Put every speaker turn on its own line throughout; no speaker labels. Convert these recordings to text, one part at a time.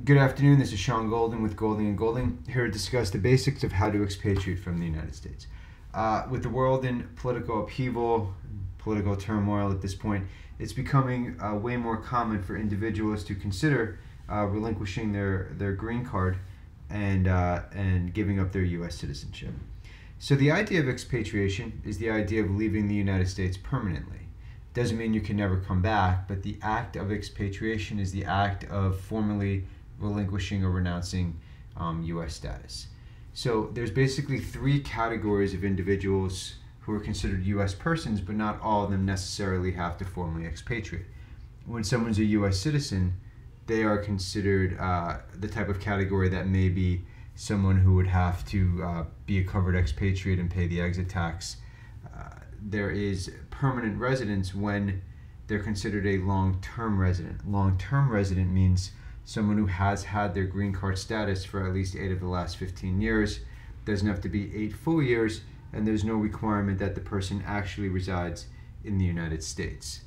Good afternoon, this is Sean Golden with Golding & Golding, here to discuss the basics of how to expatriate from the United States. With the world in political upheaval, political turmoil at this point, it's becoming way more common for individuals to consider relinquishing their green card and giving up their U.S. citizenship. So the idea of expatriation is the idea of leaving the United States permanently. Doesn't mean you can never come back, but the act of expatriation is the act of formally relinquishing or renouncing U.S. status. So there's basically three categories of individuals who are considered U.S. persons, but not all of them necessarily have to formally expatriate. When someone's a U.S. citizen, they are considered the type of category that may be someone who would have to be a covered expatriate and pay the exit tax. There is permanent residence when they're considered a long-term resident. Long-term resident means someone who has had their green card status for at least 8 of the last 15 years. Doesn't have to be 8 full years, and there's no requirement that the person actually resides in the United States.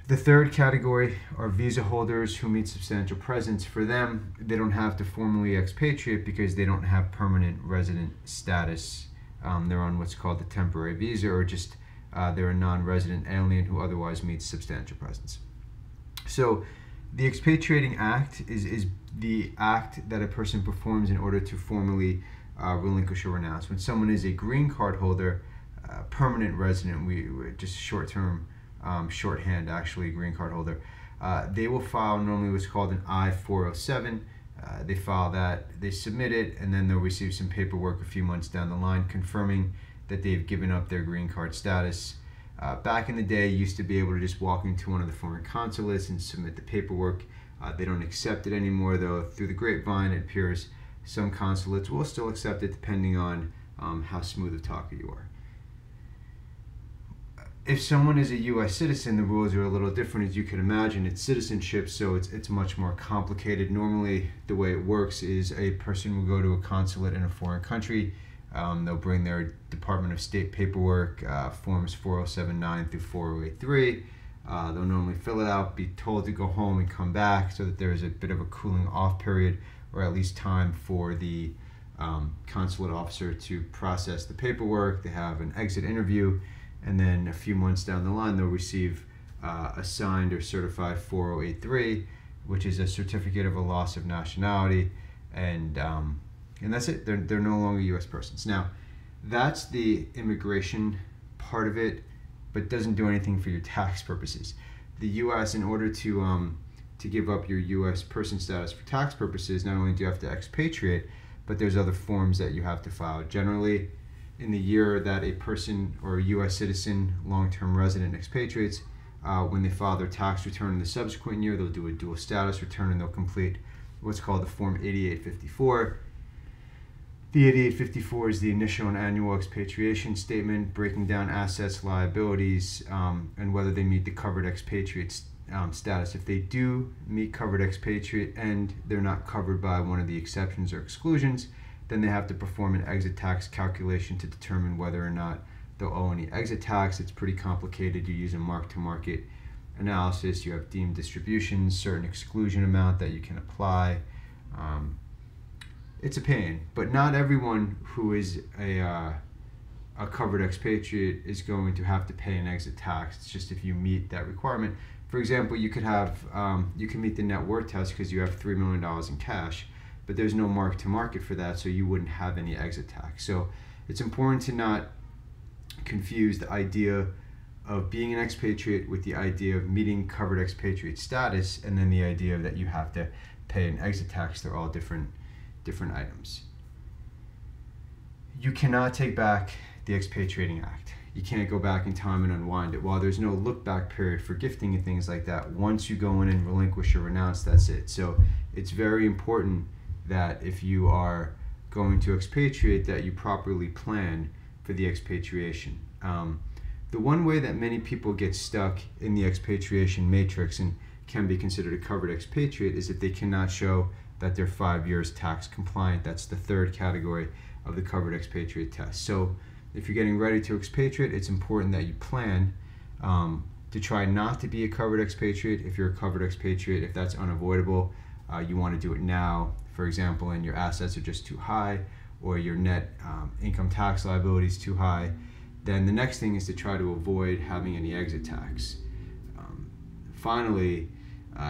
The third category are visa holders who meet substantial presence. For them, they don't have to formally expatriate because they don't have permanent resident status. They're on what's called the temporary visa, or just they're a non-resident alien who otherwise meets substantial presence. So the Expatriating Act is the act that a person performs in order to formally relinquish or renounce. When someone is a green card holder, permanent resident, we just short-term, shorthand actually, green card holder, they will file normally what's called an I-407. They file that, they submit it, and then they'll receive some paperwork a few months down the line confirming that they've given up their green card status. Back in the day, you used to be able to just walk into one of the foreign consulates and submit the paperwork. They don't accept it anymore, though. Through the grapevine, it appears some consulates will still accept it depending on how smooth a talker you are. If someone is a U.S. citizen, the rules are a little different. As you can imagine, it's citizenship, so it's much more complicated. Normally, the way it works is a person will go to a consulate in a foreign country. They'll bring their Department of State paperwork, forms 4079 through 4083. They'll normally fill it out, be told to go home and come back so that there is a bit of a cooling off period, or at least time for the consulate officer to process the paperwork. They have an exit interview, and then a few months down the line, they'll receive a signed or certified 4083, which is a certificate of a loss of nationality, and that's it. They're no longer U.S. persons. Now, that's the immigration part of it, but doesn't do anything for your tax purposes. The U.S., in order to give up your U.S. person status for tax purposes, not only do you have to expatriate, but there's other forms that you have to file. Generally, in the year that a person or a U.S. citizen, long-term resident, expatriates, when they file their tax return in the subsequent year, they'll do a dual status return and they'll complete what's called the Form 8854. The 8854 is the initial and annual expatriation statement, breaking down assets, liabilities, and whether they meet the covered expatriate status. If they do meet covered expatriate and they're not covered by one of the exceptions or exclusions, then they have to perform an exit tax calculation to determine whether or not they'll owe any exit tax. It's pretty complicated. You use a mark-to-market analysis. You have deemed distributions, certain exclusion amount that you can apply. It's a pain, but not everyone who is a covered expatriate is going to have to pay an exit tax. It's just if you meet that requirement. For example, you could have you can meet the net worth test because you have $3 million in cash, but there's no mark-to-market for that, so you wouldn't have any exit tax. So it's important to not confuse the idea of being an expatriate with the idea of meeting covered expatriate status, and then the idea that you have to pay an exit tax. They're all different items. You cannot take back the Expatriating Act. You can't go back in time and unwind it. While there's no look-back period for gifting and things like that, once you go in and relinquish or renounce, that's it. So it's very important that if you are going to expatriate, that you properly plan for the expatriation. The one way that many people get stuck in the expatriation matrix and can be considered a covered expatriate is if they cannot show that they're 5 years tax compliant. That's the third category of the covered expatriate test. So if you're getting ready to expatriate, it's important that you plan to try not to be a covered expatriate. If you're a covered expatriate, if that's unavoidable, you want to do it now. For example, and your assets are just too high, or your net income tax liability is too high, then the next thing is to try to avoid having any exit tax. Finally,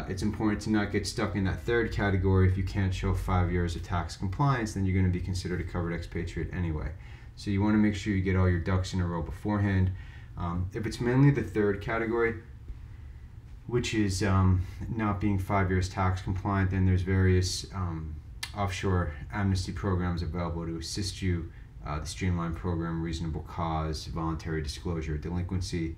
it's important to not get stuck in that third category. If you can't show 5 years of tax compliance, then you're going to be considered a covered expatriate anyway. So you want to make sure you get all your ducks in a row beforehand. If it's mainly the third category, which is not being 5 years tax compliant, then there's various offshore amnesty programs available to assist you. The Streamline Program, Reasonable Cause, Voluntary Disclosure, Delinquency.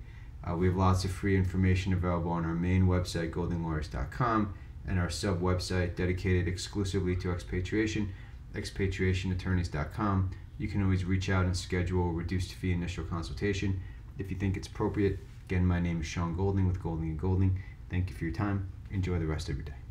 We have lots of free information available on our main website, goldinglawyers.com, and our sub-website dedicated exclusively to expatriation, expatriationattorneys.com. You can always reach out and schedule a reduced fee initial consultation if you think it's appropriate. Again, my name is Sean Golding with Golding & Golding. Thank you for your time. Enjoy the rest of your day.